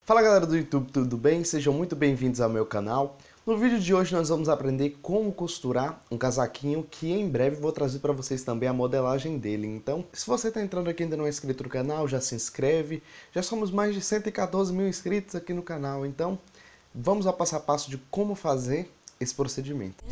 Fala galera do YouTube, tudo bem? Sejam muito bem-vindos ao meu canal. No vídeo de hoje nós vamos aprender como costurar um casaquinho que em breve vou trazer para vocês também a modelagem dele. Então, se você está entrando aqui e ainda não é inscrito no canal, já se inscreve. Já somos mais de 114 mil inscritos aqui no canal, então vamos ao passo a passo de como fazer esse procedimento.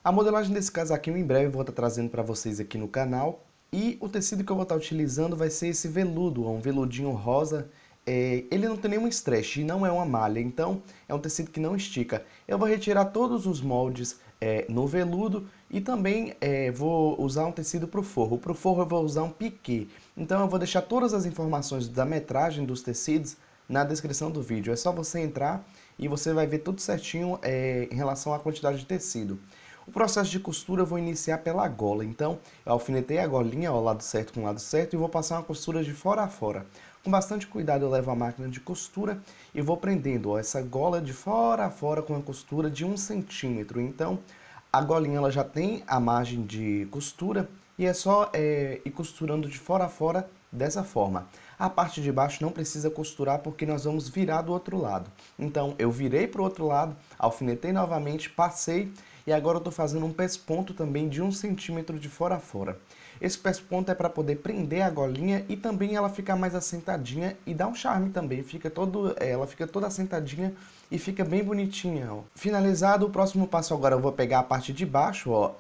A modelagem desse casaquinho em breve eu vou estar trazendo para vocês aqui no canal. E o tecido que eu vou estar utilizando vai ser esse veludo, um veludinho rosa. Ele não tem nenhum stretch e não é uma malha, então é um tecido que não estica. Eu vou retirar todos os moldes no veludo e também vou usar um tecido para o forro. Para o forro eu vou usar um piquê. Então eu vou deixar todas as informações da metragem dos tecidos na descrição do vídeo. É só você entrar e você vai ver tudo certinho em relação à quantidade de tecido. O processo de costura eu vou iniciar pela gola, então eu alfinetei a golinha, ó, lado certo com lado certo, e vou passar uma costura de fora a fora. Com bastante cuidado eu levo a máquina de costura e vou prendendo, ó, essa gola de fora a fora com a costura de 1 centímetro. Então a golinha ela já tem a margem de costura e é só ir costurando de fora a fora dessa forma. A parte de baixo não precisa costurar porque nós vamos virar do outro lado. Então eu virei para o outro lado, alfinetei novamente, passei. E agora eu estou fazendo um pesponto também de 1 centímetro de fora a fora. Esse pesponto é para poder prender a golinha e também ela ficar mais assentadinha e dá um charme também. Ela fica toda assentadinha e fica bem bonitinha. Ó. Finalizado, o próximo passo agora eu vou pegar a parte de baixo, ó,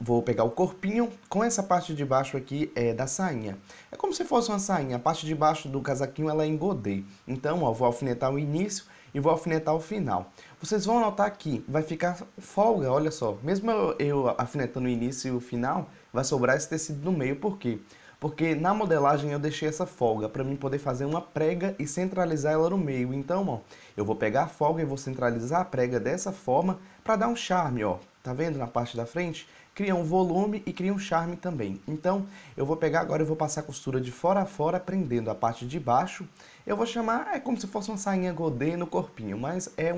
vou pegar o corpinho com essa parte de baixo aqui da sainha. É como se fosse uma sainha, a parte de baixo do casaquinho ela é em godê. Então, ó, vou alfinetar o início e vou alfinetar o final. Vocês vão notar que vai ficar folga, olha só. Mesmo eu alfinetando o início e o final, vai sobrar esse tecido no meio. Por quê? Porque na modelagem eu deixei essa folga para mim poder fazer uma prega e centralizar ela no meio. Então, ó, eu vou pegar a folga e vou centralizar a prega dessa forma para dar um charme, ó. Tá vendo na parte da frente? Cria um volume e cria um charme também. Então, eu vou pegar agora e vou passar a costura de fora a fora, prendendo a parte de baixo. Eu vou chamar, é como se fosse uma sainha godê no corpinho, mas é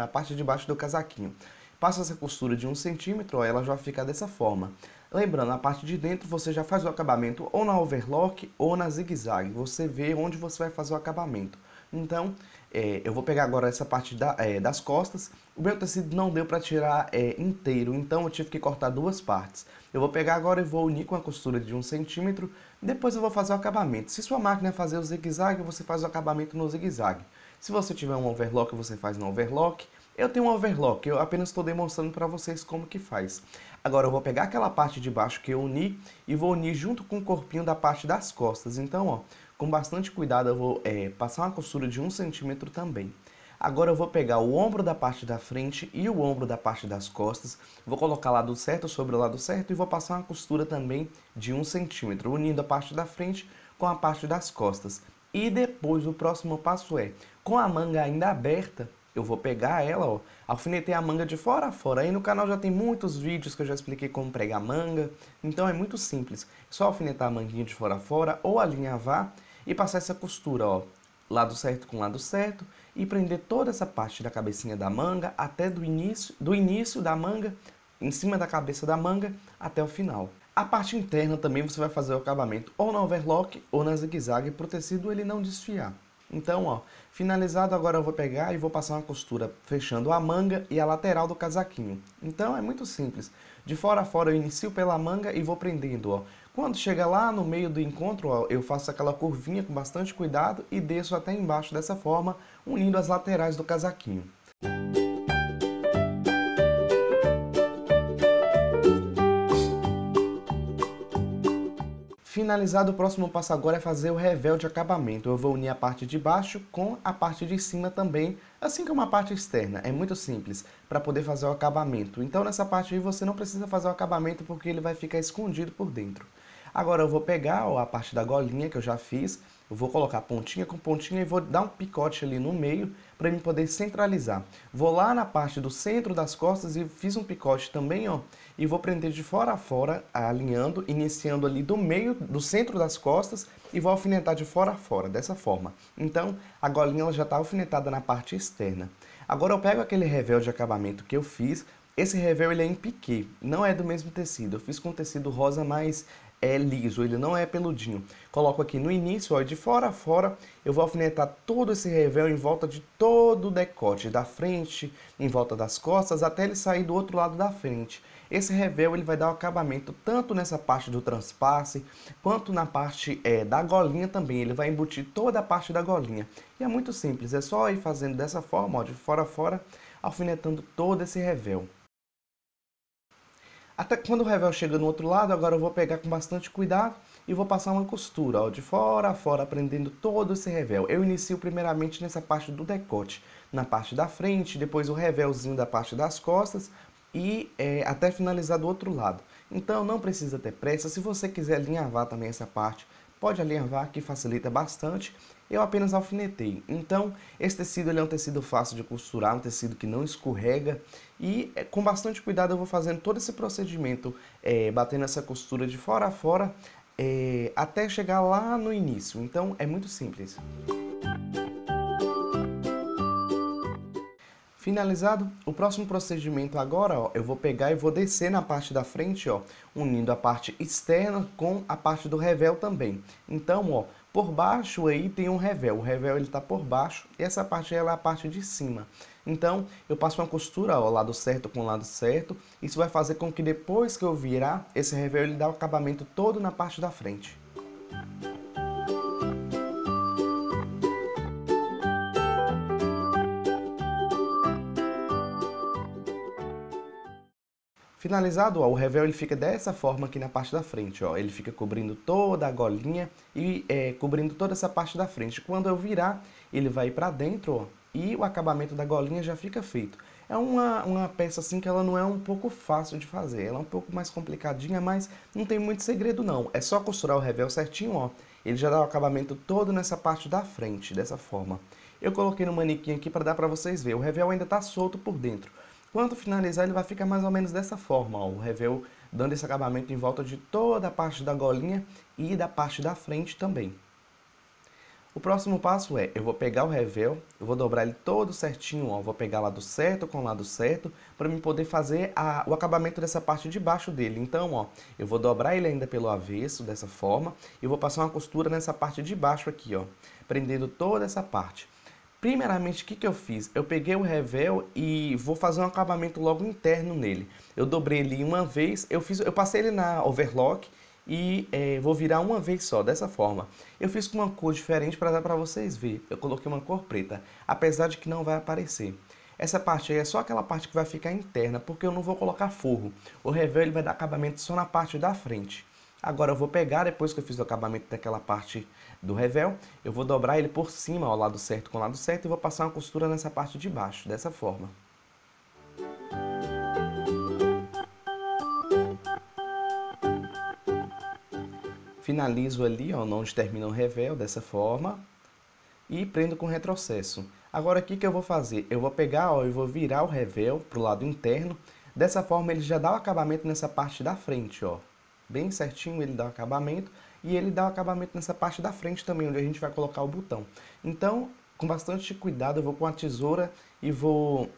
a parte de baixo do casaquinho. Passo essa costura de 1 centímetro, ó, ela já vai ficar dessa forma. Lembrando, a parte de dentro você já faz o acabamento ou na overlock ou na zigue-zague. Você vê onde você vai fazer o acabamento. Então, eu vou pegar agora essa parte das costas. O meu tecido não deu para tirar inteiro, então eu tive que cortar 2 partes. Eu vou pegar agora e vou unir com a costura de 1 centímetro. Depois eu vou fazer o acabamento. Se sua máquina fazer o zigue-zague, você faz o acabamento no zigue-zague. Se você tiver um overlock, você faz no overlock. Eu tenho um overlock, eu apenas estou demonstrando para vocês como que faz. Agora eu vou pegar aquela parte de baixo que eu uni e vou unir junto com o corpinho da parte das costas. Então, ó, com bastante cuidado eu vou passar uma costura de 1 centímetro também. Agora eu vou pegar o ombro da parte da frente e o ombro da parte das costas, vou colocar lado certo sobre o lado certo e vou passar uma costura também de 1 centímetro, unindo a parte da frente com a parte das costas. E depois o próximo passo com a manga ainda aberta, eu vou pegar ela, ó, alfinetei a manga de fora a fora. Aí no canal já tem muitos vídeos que eu já expliquei como pregar manga, então é muito simples. É só alfinetar a manguinha de fora a fora ou alinhavar e passar essa costura, ó, lado certo com lado certo e prender toda essa parte da cabecinha da manga até do início da manga, em cima da cabeça da manga até o final. A parte interna também você vai fazer o acabamento ou na overlock ou na zigue-zague para o tecido ele não desfiar. Então, ó, finalizado agora eu vou pegar e vou passar uma costura fechando a manga e a lateral do casaquinho. Então é muito simples. De fora a fora eu inicio pela manga e vou prendendo, ó. Quando chega lá no meio do encontro, ó, eu faço aquela curvinha com bastante cuidado e desço até embaixo dessa forma, unindo as laterais do casaquinho. Finalizado, o próximo passo agora é fazer o revel de acabamento. Eu vou unir a parte de baixo com a parte de cima também, assim como a parte externa. É muito simples para poder fazer o acabamento. Então nessa parte aí você não precisa fazer o acabamento porque ele vai ficar escondido por dentro. Agora eu vou pegar, ó, a parte da golinha que eu já fiz, eu vou colocar pontinha com pontinha e vou dar um picote ali no meio para mim poder centralizar. Vou lá na parte do centro das costas e fiz um picote também, ó, e vou prender de fora a fora, alinhando, iniciando ali do meio, do centro das costas e vou alfinetar de fora a fora, dessa forma. Então a golinha ela já está alfinetada na parte externa. Agora eu pego aquele revel de acabamento que eu fiz. Esse revel ele é em piquê, não é do mesmo tecido. Eu fiz com tecido rosa mais é liso, ele não é peludinho. Coloco aqui no início, ó, de fora a fora, eu vou alfinetar todo esse revel em volta de todo o decote, da frente, em volta das costas, até ele sair do outro lado da frente. Esse revel ele vai dar o acabamento tanto nessa parte do transpasse, quanto na parte da golinha também. Ele vai embutir toda a parte da golinha. E é muito simples, é só ir fazendo dessa forma, ó, de fora a fora, alfinetando todo esse revel. Até quando o revel chega no outro lado, agora eu vou pegar com bastante cuidado e vou passar uma costura, ó, de fora a fora, prendendo todo esse revel. Eu inicio primeiramente nessa parte do decote, na parte da frente, depois o revelzinho da parte das costas e até finalizar do outro lado. Então não precisa ter pressa, se você quiser alinhavar também essa parte, pode alinhavar que facilita bastante. Eu apenas alfinetei. Então, esse tecido ele é um tecido fácil de costurar, um tecido que não escorrega e com bastante cuidado eu vou fazendo todo esse procedimento, batendo essa costura de fora a fora até chegar lá no início. Então, é muito simples. Finalizado, o próximo procedimento agora, ó, eu vou pegar e vou descer na parte da frente, ó, unindo a parte externa com a parte do revel também. Então, ó, por baixo aí tem um revel, o revel ele tá por baixo e essa parte ela é a parte de cima. Então, eu passo uma costura, ó, lado certo com lado certo, isso vai fazer com que depois que eu virar, esse revel ele dá o acabamento todo na parte da frente. Finalizado, ó, o revel ele fica dessa forma aqui na parte da frente, ó. Ele fica cobrindo toda a golinha e cobrindo toda essa parte da frente. Quando eu virar, ele vai para dentro, ó, e o acabamento da golinha já fica feito. É uma peça assim que ela não é um pouco fácil de fazer, ela é um pouco mais complicadinha, mas não tem muito segredo não. É só costurar o revel certinho, ó. Ele já dá o acabamento todo nessa parte da frente, dessa forma. Eu coloquei no manequim aqui para dar para vocês verem. O revel ainda está solto por dentro. Quando finalizar, ele vai ficar mais ou menos dessa forma, ó, o revel dando esse acabamento em volta de toda a parte da golinha e da parte da frente também. O próximo passo eu vou pegar o revel, eu vou dobrar ele todo certinho, ó, vou pegar lado certo com lado certo, para mim poder fazer o acabamento dessa parte de baixo dele. Então, ó, eu vou dobrar ele ainda pelo avesso, dessa forma, e vou passar uma costura nessa parte de baixo aqui, ó, prendendo toda essa parte. Primeiramente, o que eu fiz? Eu peguei o revel e vou fazer um acabamento logo interno nele. Eu dobrei ele uma vez, eu passei ele na overlock e vou virar uma vez só, dessa forma. Eu fiz com uma cor diferente para dar para vocês verem. Eu coloquei uma cor preta, apesar de que não vai aparecer. Essa parte aí é só aquela parte que vai ficar interna, porque eu não vou colocar forro. O revel ele vai dar acabamento só na parte da frente. Agora eu vou pegar, depois que eu fiz o acabamento daquela parte do revel, eu vou dobrar ele por cima, ao lado certo com o lado certo, e vou passar uma costura nessa parte de baixo, dessa forma. Finalizo ali, ó, onde termina o revel, dessa forma, e prendo com retrocesso. Agora o que eu vou fazer? Eu vou pegar, ó, e vou virar o revel para o lado interno, dessa forma ele já dá o acabamento nessa parte da frente, ó. Bem certinho ele dá o acabamento e ele dá o acabamento nessa parte da frente também, onde a gente vai colocar o botão. Então, com bastante cuidado, eu vou com a tesoura e vou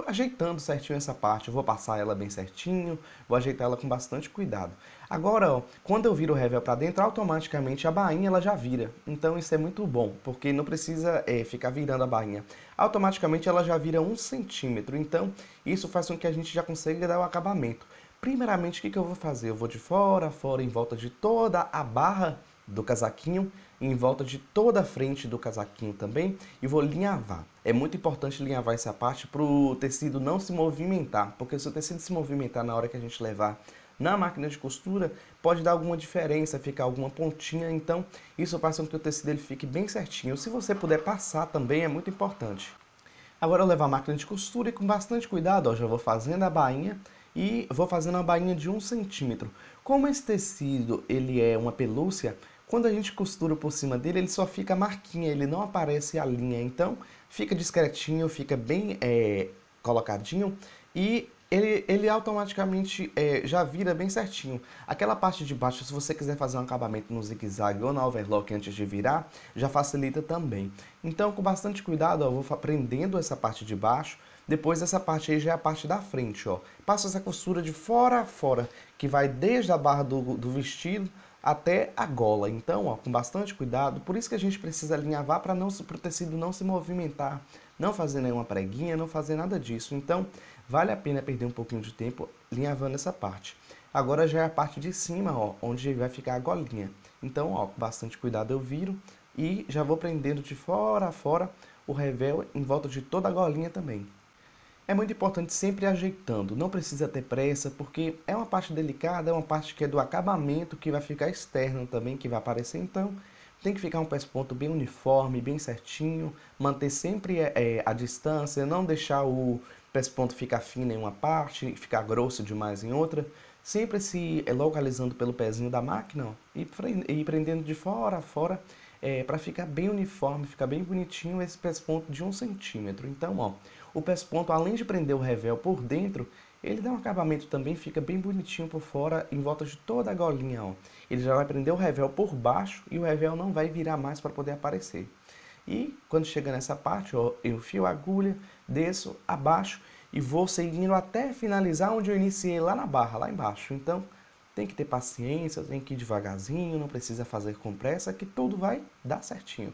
ajeitando certinho essa parte. Eu vou passar ela bem certinho, vou ajeitar ela com bastante cuidado. Agora, ó, quando eu viro o revel para dentro, automaticamente a bainha ela já vira. Então isso é muito bom, porque não precisa ficar virando a bainha. Automaticamente ela já vira 1 centímetro, então isso faz com que a gente já consiga dar o acabamento. Primeiramente, o que eu vou fazer? Eu vou de fora a fora, em volta de toda a barra do casaquinho, em volta de toda a frente do casaquinho também, e vou linhavar. É muito importante linhavar essa parte para o tecido não se movimentar, porque se o tecido se movimentar na hora que a gente levar na máquina de costura, pode dar alguma diferença, ficar alguma pontinha, então isso faz com que o tecido ele fique bem certinho. Se você puder passar também, é muito importante. Agora eu levo a máquina de costura e com bastante cuidado, ó, já vou fazendo a bainha, e vou fazendo uma bainha de 1 centímetro. Como esse tecido ele é uma pelúcia, quando a gente costura por cima dele, ele só fica a marquinha, ele não aparece a linha. Então, fica discretinho, fica bem colocadinho e ele automaticamente já vira bem certinho. Aquela parte de baixo, se você quiser fazer um acabamento no zigue-zague ou na overlock antes de virar, já facilita também. Então, com bastante cuidado, ó, eu vou prendendo essa parte de baixo, Depois essa parte aí já é a parte da frente, ó. Passo essa costura de fora a fora, que vai desde a barra do vestido até a gola. Então, ó, com bastante cuidado. Por isso que a gente precisa alinhavar para o tecido não se movimentar, não fazer nenhuma preguinha, não fazer nada disso. Então, vale a pena perder um pouquinho de tempo alinhavando essa parte. Agora já é a parte de cima, ó, onde vai ficar a golinha. Então, ó, com bastante cuidado eu viro e já vou prendendo de fora a fora o revel em volta de toda a golinha também. É muito importante sempre ir ajeitando, não precisa ter pressa, porque é uma parte delicada, é uma parte que é do acabamento, que vai ficar externo também, que vai aparecer, então tem que ficar um pesponto bem uniforme, bem certinho, manter sempre a distância, não deixar o pesponto ficar fino em uma parte, ficar grosso demais em outra, sempre se localizando pelo pezinho da máquina, ó, e prendendo de fora a fora, para ficar bem uniforme, ficar bem bonitinho esse pesponto de 1 centímetro. Então, ó, o pesponto, além de prender o revel por dentro, ele dá um acabamento também, fica bem bonitinho por fora, em volta de toda a golinha, ó. Ele já vai prender o revel por baixo e o revel não vai virar mais para poder aparecer. E quando chega nessa parte, ó, eu enfio a agulha, desço, abaixo e vou seguindo até finalizar onde eu iniciei lá na barra, lá embaixo. Então, tem que ter paciência, tem que ir devagarzinho, não precisa fazer com pressa, que tudo vai dar certinho.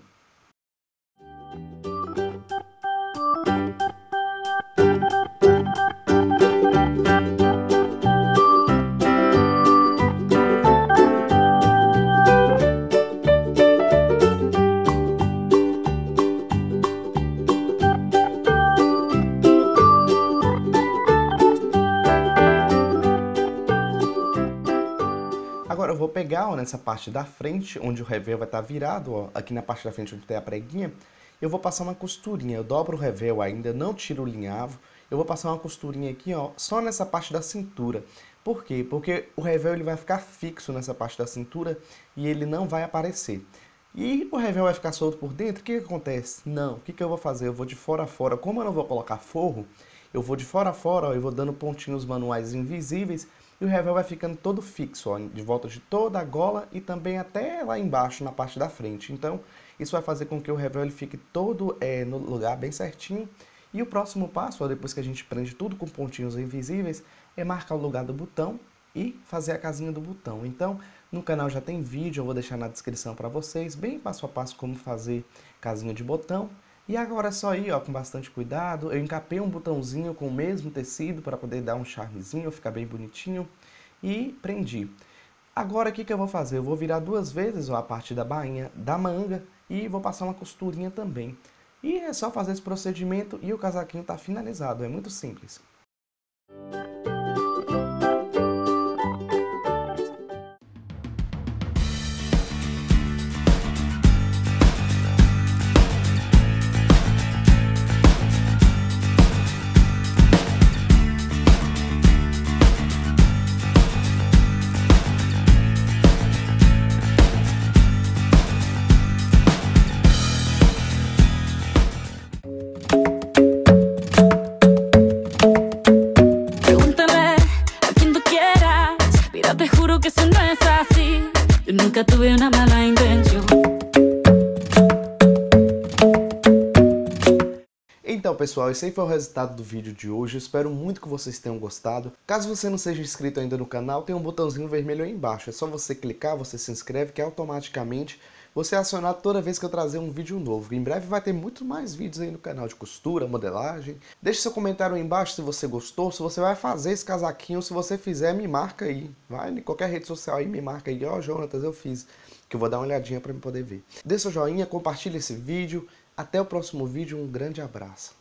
Agora eu vou pegar, ó, nessa parte da frente, onde o revel vai estar virado, ó, aqui na parte da frente onde tem a preguinha, eu vou passar uma costurinha, eu dobro o revel ainda, não tiro o linhavo, eu vou passar uma costurinha aqui, ó, só nessa parte da cintura. Por quê? Porque o revel ele vai ficar fixo nessa parte da cintura e ele não vai aparecer. E o revel vai ficar solto por dentro, o que acontece? Não, o que eu vou fazer? Eu vou de fora a fora, como eu não vou colocar forro, eu vou de fora a fora, ó, eu vou dando pontinhos manuais invisíveis, e o revel vai ficando todo fixo, ó, de volta de toda a gola e também até lá embaixo na parte da frente. Então, isso vai fazer com que o revel ele fique todo no lugar bem certinho. E o próximo passo, ó, depois que a gente prende tudo com pontinhos invisíveis, é marcar o lugar do botão e fazer a casinha do botão. Então, no canal já tem vídeo, eu vou deixar na descrição para vocês, bem passo a passo como fazer casinha de botão. E agora é só ir, ó, com bastante cuidado. Eu encapei um botãozinho com o mesmo tecido para poder dar um charmezinho, ficar bem bonitinho. E prendi. Agora o que eu vou fazer? Eu vou virar 2 vezes, ó, a parte da bainha da manga e vou passar uma costurinha também. E é só fazer esse procedimento e o casaquinho está finalizado. É muito simples. Te juro que eso no es así. Yo nunca tuve una mala intención. Então, pessoal, esse aí foi o resultado do vídeo de hoje. Eu espero muito que vocês tenham gostado. Caso você não seja inscrito ainda no canal, tem um botãozinho vermelho aí embaixo. É só você clicar, você se inscreve, que automaticamente você é acionado toda vez que eu trazer um vídeo novo. Em breve vai ter muito mais vídeos aí no canal de costura, modelagem. Deixe seu comentário aí embaixo se você gostou, se você vai fazer esse casaquinho. Se você fizer, me marca aí. Vai em qualquer rede social aí, me marca aí. Ó, Jonatas, eu fiz. Que eu vou dar uma olhadinha para me poder ver. Dê seu joinha, compartilhe esse vídeo. Até o próximo vídeo, um grande abraço.